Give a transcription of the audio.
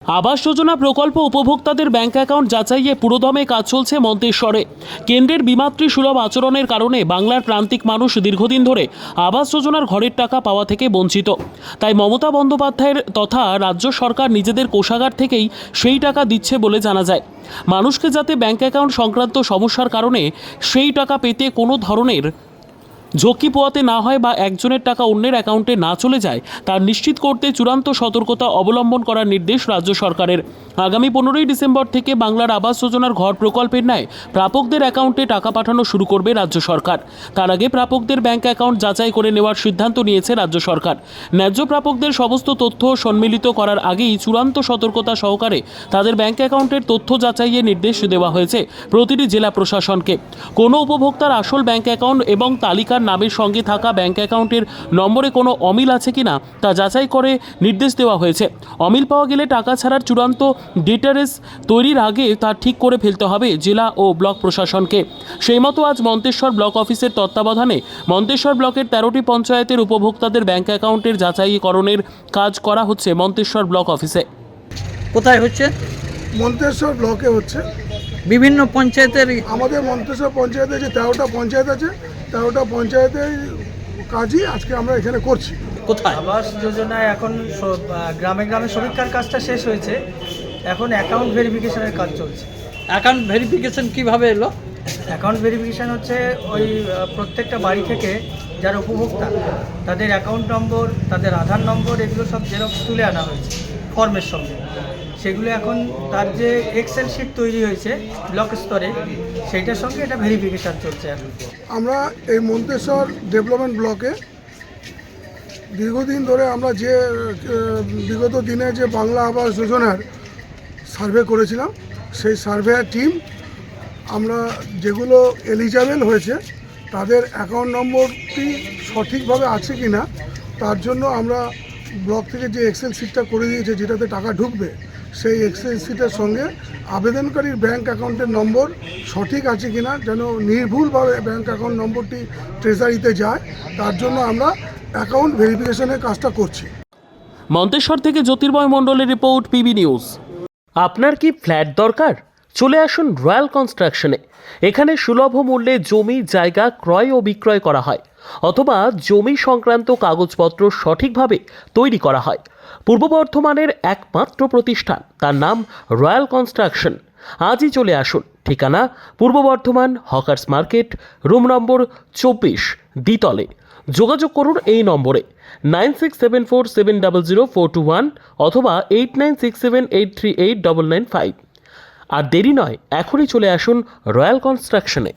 আবাস যোজনা প্রকল্প উপভোক্তাদের bank account যাচাইয়ে পুরোদমে কাজ চলছে মন্তেশ্বরে। কেন্দ্রের বিমাতৃ সুলভ আচরণের কারণে বাংলার প্রান্তিক মানুষ দীর্ঘদিন ধরে আবাস যোজনার ঘরের টাকা পাওয়া থেকে বঞ্চিত। তাই মমতা বন্দ্যোপাধ্যায়ের তথা রাজ্য সরকার নিজেদের কোষাগার থেকেই সেই টাকা দিচ্ছে বলে জানা যায়। মানুষকে যাতে ব্যাংক অ্যাকাউন্ট সংক্রান্ত সমস্যার কারণে সেই টাকা পেতে কোনো ধরনের ঝক্কি পোয়াতে না হয় বা একজনের টাকা অন্যের অ্যাকাউন্টে না চলে যায় তা নিশ্চিত করতে চূড়ান্ত সতর্কতা অবলম্বন করার নির্দেশ রাজ্য সরকারের। আগামী 15ই ডিসেম্বর থেকে বাংলার আবাস যোজনার ঘর প্রকল্পের ন্যায় প্রাপকদের অ্যাকাউন্টে টাকা পাঠানো শুরু করবে রাজ্য সরকার। তার আগে প্রাপকদের ব্যাংক অ্যাকাউন্ট যাচাই করে নেওয়ার সিদ্ধান্ত নিয়েছে রাজ্য সরকার। ন্যায্য প্রাপকদের সমস্ত তথ্য সম্মিলিত করার আগেই চূড়ান্ত সতর্কতা সহকারে তাদের ব্যাংক অ্যাকাউন্টের তথ্য যাচাইয়ের নির্দেশ দেওয়া হয়েছে প্রতিটি জেলা প্রশাসনকে। কোনো উপভোক্তার আসল ব্যাংক অ্যাকাউন্ট এবং তালিকার নামের সঙ্গে থাকা ব্যাংক অ্যাকাউন্টের নম্বরে কোনো অমিল আছে কিনা তা যাচাই করে নির্দেশ দেওয়া হয়েছে। অমিল পাওয়া গেলে টাকা ছাড়ার চূড়ান্ত ডেটাবেস তৈরির আগে তা ঠিক করে ফেলতে হবে জেলা ও ব্লক প্রশাসনকে। সেই মতো আজ মন্তেশ্বর ব্লক অফিসের তত্ত্বাবধানে মন্তেশ্বর ব্লকের 13টি পঞ্চায়েতের উপভোক্তাদের ব্যাংক অ্যাকাউন্টের যাচাইকরণের কাজ করা হচ্ছে মন্তেশ্বর ব্লক অফিসে। কোথায় হচ্ছে? মন্তেশ্বর ব্লকে হচ্ছে। বিভিন্ন পঞ্চায়েতের আমাদের মন্তেশ্বর পঞ্চায়েতে যে 13টা পঞ্চায়েত আছে, 13টা পঞ্চায়েতের কাজই আজকে আমরা এখানে করছি। কোথায়? আবাস যোজনায় এখন গ্রামে গ্রামে সমীক্ষার কাজটা শেষ হয়েছে, এখন অ্যাকাউন্ট ভেরিফিকেশনের কাজ চলছে। অ্যাকাউন্ট ভেরিফিকেশন কিভাবে এলো? অ্যাকাউন্ট ভেরিফিকেশন হচ্ছে ওই প্রত্যেকটা বাড়ি থেকে যারা উপভোক্তা তাদের অ্যাকাউন্ট নম্বর, তাদের আধার নম্বর, এগুলো সব জেরক্স তুলে আনা হয়েছে ফর্মের সঙ্গে। সেগুলো এখন তার যে এক্সেল শিট তৈরি হয়েছে ব্লক স্তরে, সেইটার সঙ্গে এটা ভেরিফিকেশান চলছে এখন। আমরা এই মন্তেশ্বর ডেভেলপমেন্ট ব্লকে দীর্ঘদিন ধরে আমরা যে বিগত দিনে যে বাংলা আবাস যোজনার সার্ভে করেছিলাম, সেই সার্ভেয়ার টিম আমরা যেগুলো এলিজিবল হয়েছে তাদের অ্যাকাউন্ট নম্বরটি সঠিকভাবে আছে কি না তার জন্য আমরা ব্লক থেকে যে এক্সেল শিটটা করে দিয়েছে যেটাতে টাকা ঢুকবে, সেই এক্সেল শিটের সঙ্গে আবেদনকারীর ব্যাংক অ্যাকাউন্টের নম্বর সঠিক আছে কিনা, যেন নির্ভুলভাবে ব্যাংক অ্যাকাউন্ট নম্বরটি ট্রেজারিতে যায়, তার জন্য আমরা অ্যাকাউন্ট ভেরিফিকেশনের কাজটা করছি। মন্তেশ্বর থেকে জ্যোতির্ময় মণ্ডলের রিপোর্ট, পিবি নিউজ। আপনার কি ফ্ল্যাট দরকার? চলে আসুন রয়্যাল কনস্ট্রাকশনে। এখানে সুলভ মূল্যে জমি জায়গা ক্রয় ও বিক্রয় করা হয়, অথবা জমি সংক্রান্ত কাগজপত্র সঠিকভাবে তৈরি করা হয়। পূর্ব বর্ধমানের একমাত্র প্রতিষ্ঠান, তার নাম রয়্যাল কনস্ট্রাকশন। আজই চলে আসুন। ঠিকানা পূর্ব Bardhaman hawkers market, room number 24, দ্বিতলে। যোগাযোগ করুন এই নম্বরে 9674700421 অথবা 8967838995। আর দেরি নয়, এখনই চলে আসুন রয়্যাল কনস্ট্রাকশনে।